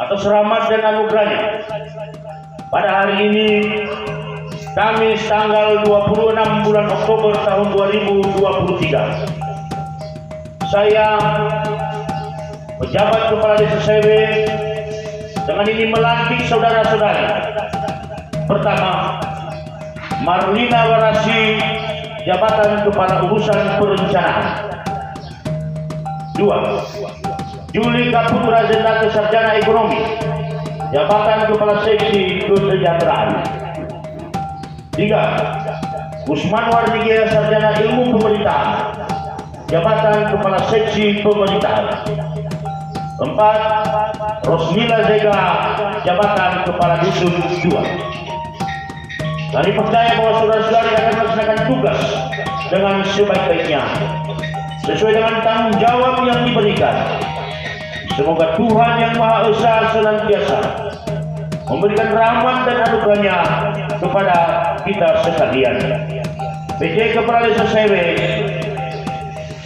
atas rahmat dan anugerahnya. Pada hari ini Kamis tanggal 26 bulan Oktober tahun 2023, saya pejabat Kepala Desa Sewe dengan ini melantik saudara-saudari. Pertama, Marlina Warasi, jabatan Kepala Urusan Perencanaan. 2. Julika Putra Zendaka, Sarjana Ekonomi, jabatan Kepala Seksi Kesejahteraan. 3. Usman Wardigia, Sarjana Ilmu Pemerintahan, jabatan Kepala Seksi Pemerintahan. 4. Rosmila Zega, jabatan Kepala Dusun 2. Kami percaya bahwa saudara-saudari akan melaksanakan tugas dengan sebaik-baiknya sesuai dengan tanggung jawab yang diberikan. Semoga Tuhan Yang Maha Esa senantiasa memberikan rahmat dan anugerahnya kepada kita sekalian. PJ Kepala Desa Sewe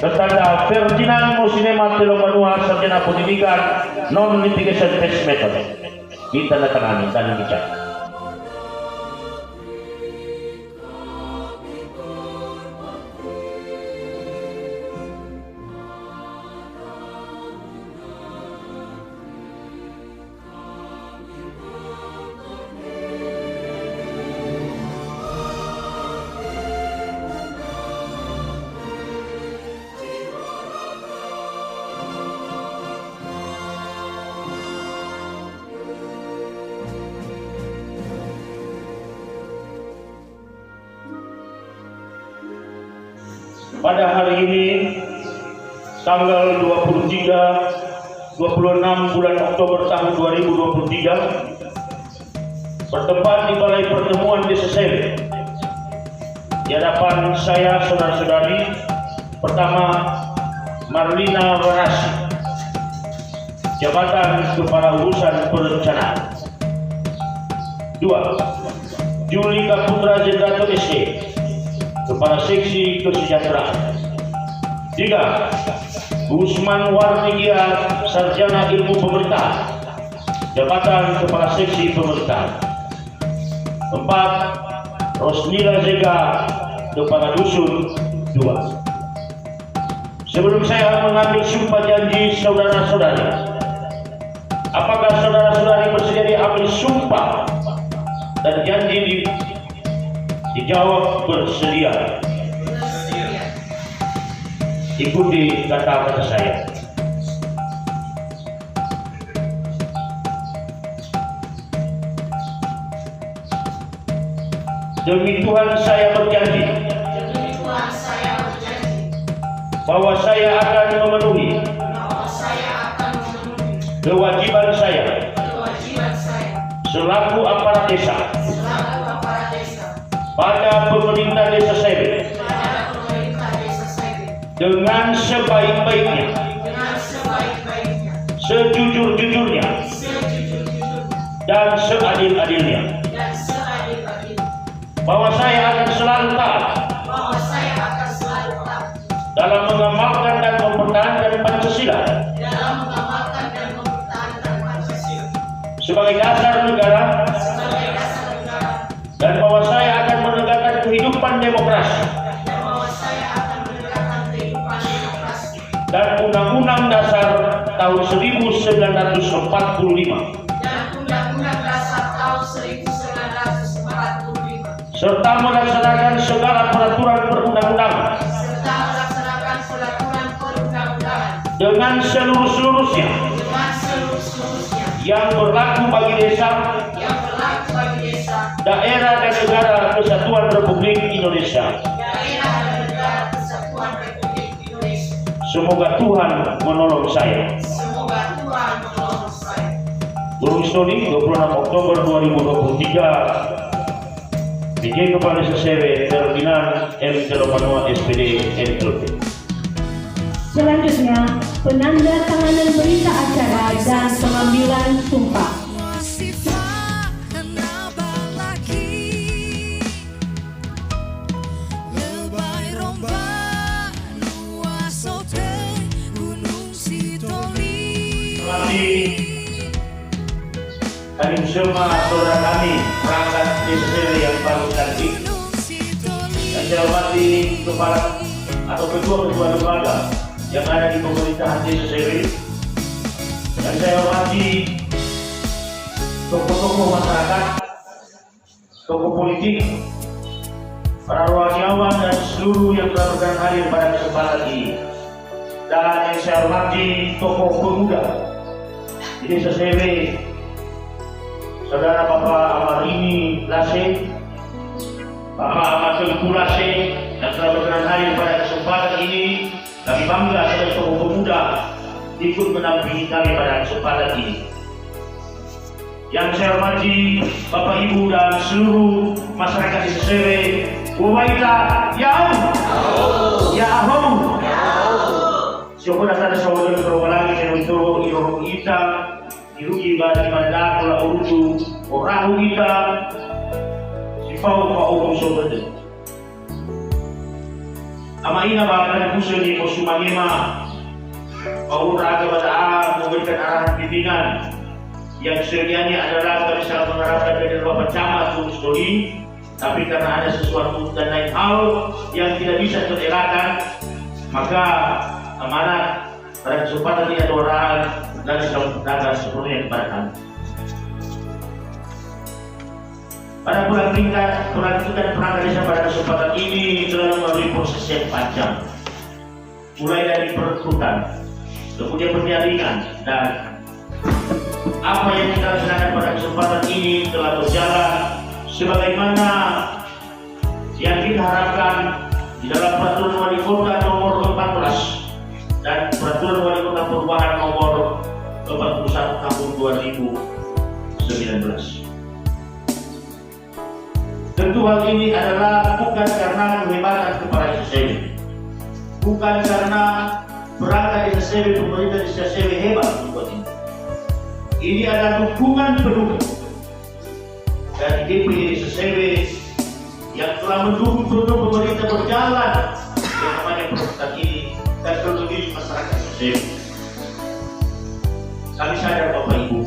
Tertanda Ferdinand Mosinema Telopanua, Sarjana Pendidikan Non-Litigation Test Method, ditandatangani dan dicatat. Pada hari ini tanggal 26 bulan Oktober tahun 2023, bertempat di Balai Pertemuan Desa Sewe. Di hadapan saya saudara-saudari, pertama Marlina Warasi, jabatan Kepala Urusan Perencanaan. 2. Julika Putra Zendaka SE, Kepala Seksi Kesejahteraan. 3. Usman Wardigia, Sarjana Ilmu Pemerintahan, jabatan Kepala Seksi Pemerintahan. 4. Rosmila Zega, Kepala Dusun 2. Sebelum saya mengambil sumpah janji saudara-saudari, apakah saudara-saudari bersedia diambil sumpah dan janji dijawab bersedia? Ikuti kata-kata saya. Demi Tuhan saya berjanji bahwa saya akan memenuhi kewajiban saya selaku aparat desa pada pemerintah Desa Sewe dengan sebaik-baiknya, sejujur-jujurnya, dan seadil-adilnya, bahwa saya akan selalu taat dalam mengamalkan dan mempertahankan Pancasila sebagai dasar negara, dan bahwa saya akan menegakkan kehidupan demokrasi dan Undang-Undang Dasar tahun 1945 serta melaksanakan segala peraturan perundang-undangan dengan seluruh-seluruhnya yang berlaku bagi desa, daerah dan negara Kesatuan Republik Indonesia. Semoga Tuhan menolong saya. Guru Histoni, 26 Oktober 2023, PJ Kepala Desa Sewe Ferdinand M. Telopanua SPD NLP. Selanjutnya, penandatanganan berita acara dan pengambilan sumpah. Terima kasih kami semua saudara kami perangkat desa Sewe yang baru cantik. Yang saya hormati kepala atau ketua-ketua lembaga yang ada di pemerintahan desa Sewe. Yang saya hormati tokoh-tokoh masyarakat, tokoh politik, para rohaniawan dan seluruh yang telah berkenan hadir pada kesempatan ini. Dan yang saya hormati tokoh pemuda di desa Sewe, Saudara Bapak Amarini Lase, Bapak Ahmad Tengku Lase yang telah berkenan hadir pada kesempatan ini. Kami bangga sebagai tokoh pemuda ikut menampingi kami pada kesempatan ini. Yang saya hormati Bapak Ibu dan seluruh masyarakat desa Sewe, Wawaita Yau, Yahoo, siapa datang saudara berwalangi dan untuk iroh kita, irugi bagi mandat olah urutu, orahu kita, sifau kau saudara. Amaina bahkan pusat di Posumagema, kau raga pada memberikan arahan pimpinan yang sedianya adalah kami sangat mengharapkan dari Bapak Camat Tulis Doli, tapi karena ada sesuatu dan lain hal yang tidak bisa terelakkan, maka amanat pada kesempatan ini ada orang dan saudara sepenuhnya kepada kami. Pada bulan perangkat desa pada kesempatan ini telah melalui proses yang panjang, mulai dari perekrutan, kemudian penjaringan, dan apa yang kita laksanakan pada kesempatan ini telah berjalan sebagaimana yang kita harapkan di dalam Peraturan Wali Kota nomor 14 dan Peraturan Wali Kota Perubahan nomor 41 tahun 2019. Tentu hal ini adalah bukan karena kehebatan kepala desa Sewe, bukan karena perangkat desa Sewe, pemerintah desa Sewe hebat membuat ini. Ini adalah dukungan penuh dari DPD desa Sewe yang telah mendukung penuh pemerintah berjalan yang namanya perangkat ini dan terlebih masyarakat desa Sewe. Kami sadar Bapak Ibu,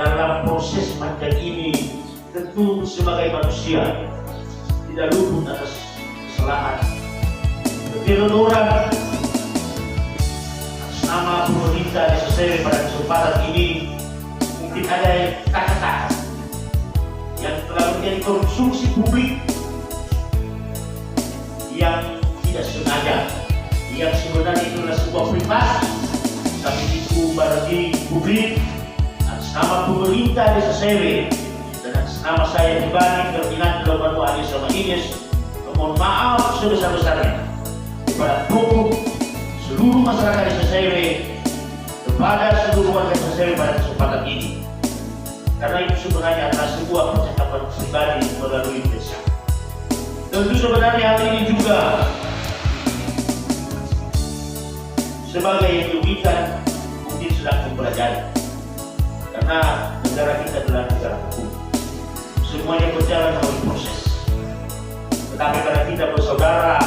dalam proses macam ini tentu sebagai manusia tidak luput atas kesalahan, ketidakoran atas nama pemerintah desa Sewe pada kesempatan ini. Mungkin ada kata-kata yang telah menjadi konsumsi publik yang tidak sengaja, yang sebenarnya itu adalah sebuah privasi, tapi itu bagi publik atas nama pemerintah desa Sewe dan atas nama saya pribadi Ferdinand Banu Ali sama Ines. Mohon maaf sebesar-besarnya kepada seluruh masyarakat desa Sewe, kepada seluruh warga desa Sewe pada kesempatan ini, karena itu sebenarnya adalah sebuah percakapan pribadi melalui desa. Tentu sebenarnya hal ini juga sebagai yang dirugikan mungkin sedang mempelajari, karena negara kita adalah negara hukum, semuanya berjalan melalui proses. Tetapi karena kita bersaudara,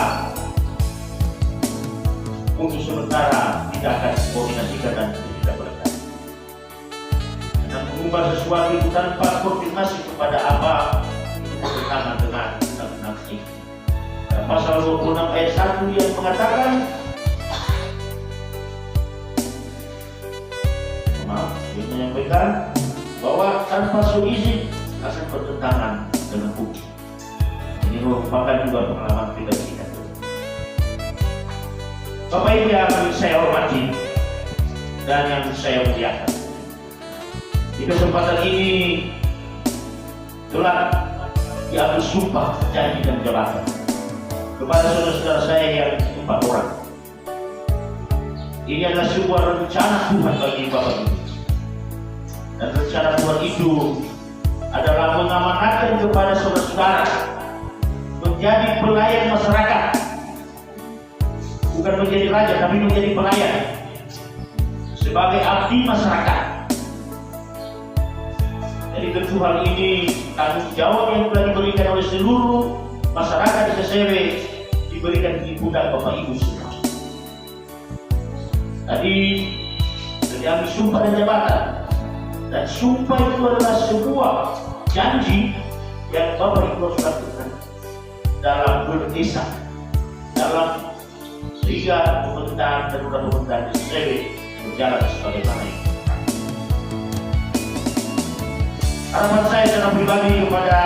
untuk sementara kita akan koordinasikan dan tidak berkata. Dan mengubah sesuatu itu tanpa konfirmasi kepada apa bertentangan dengan undang-undang ini. Pasal 26 ayat 1 yang mengatakan, dia menyampaikan bahwa tanpa seizin akan bertentangan dengan hukum. Ini merupakan juga pengalaman pribadi kita. Bapak Ibu yang saya hormati dan yang saya muliakan, di kesempatan ini telah diambil sumpah janji dan jabatan kepada saudara-saudara saya yang 4 orang. Ini adalah sebuah rencana Tuhan bagi Bapak Ibu. Dan rencana Tuhan itu adalah mengamanatkan kepada saudara-saudara menjadi pelayan masyarakat, bukan menjadi raja tapi menjadi pelayan sebagai abdi masyarakat. Jadi tentu hal ini tanggung jawab yang telah diberikan oleh seluruh masyarakat desa Sewe diberikan di pundak Bapak Ibu semua. Tadi diambil sumpah dan jabatan Dan sumpah itu adalah sebuah janji yang Bapak Ibu harus lakukan dalam berdesa, dalam sehingga pemerintahan dan undang-undang di CW berjalan sebagaimana ini. Harapan saya secara pribadi kepada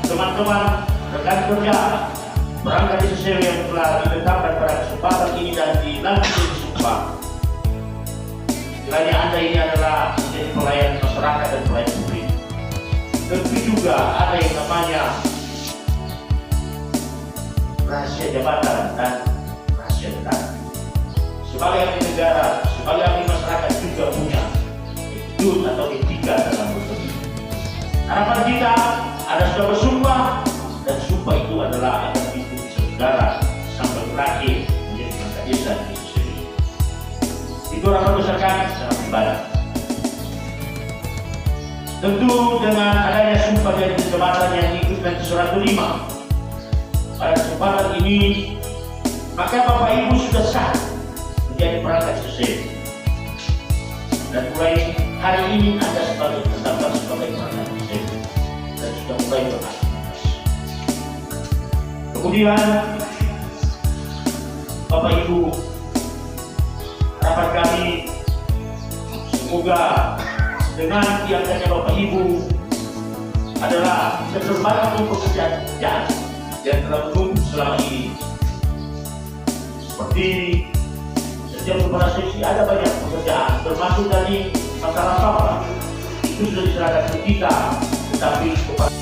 teman-teman rekan kerja perangkat desa CW yang telah ditetapkan pada kesempatan ini dan dilantik disumpah, kiranya Anda ini adalah menjadi pelayan masyarakat dan pelayan publik. Tentu juga ada yang namanya rahasia jabatan dan rahasia negara. Sebagai abdi negara, sebagai abdi masyarakat juga punya etika atau etika dalam bekerja. Harapan kita ada sudah bersumpah, dan sumpah itu adalah agar itu bisa berjalan sampai berakhir menjadi perangkat desa di sini. Itu harapan besar kami secara pribadi. Tentu dengan adanya sumpah dari jabatan yang diikutkan di surat 5 pada kesempatan ini, maka Bapak Ibu sudah sah menjadi perangkat desa. Dan mulai hari ini Anda sebagai terdaftar sebagai perangkat desa dan sudah mulai beraktivitas. Kemudian Bapak Ibu, harapan kami semoga dengan diangkatnya Bapak Ibu adalah keterbatas untuk pekerjaan yang telah menunggu selama ini. Seperti setiap kepala seksi ada banyak pekerjaan, termasuk dari masalah sampah. Itu sudah diserahkan ke kita, tetapi kepada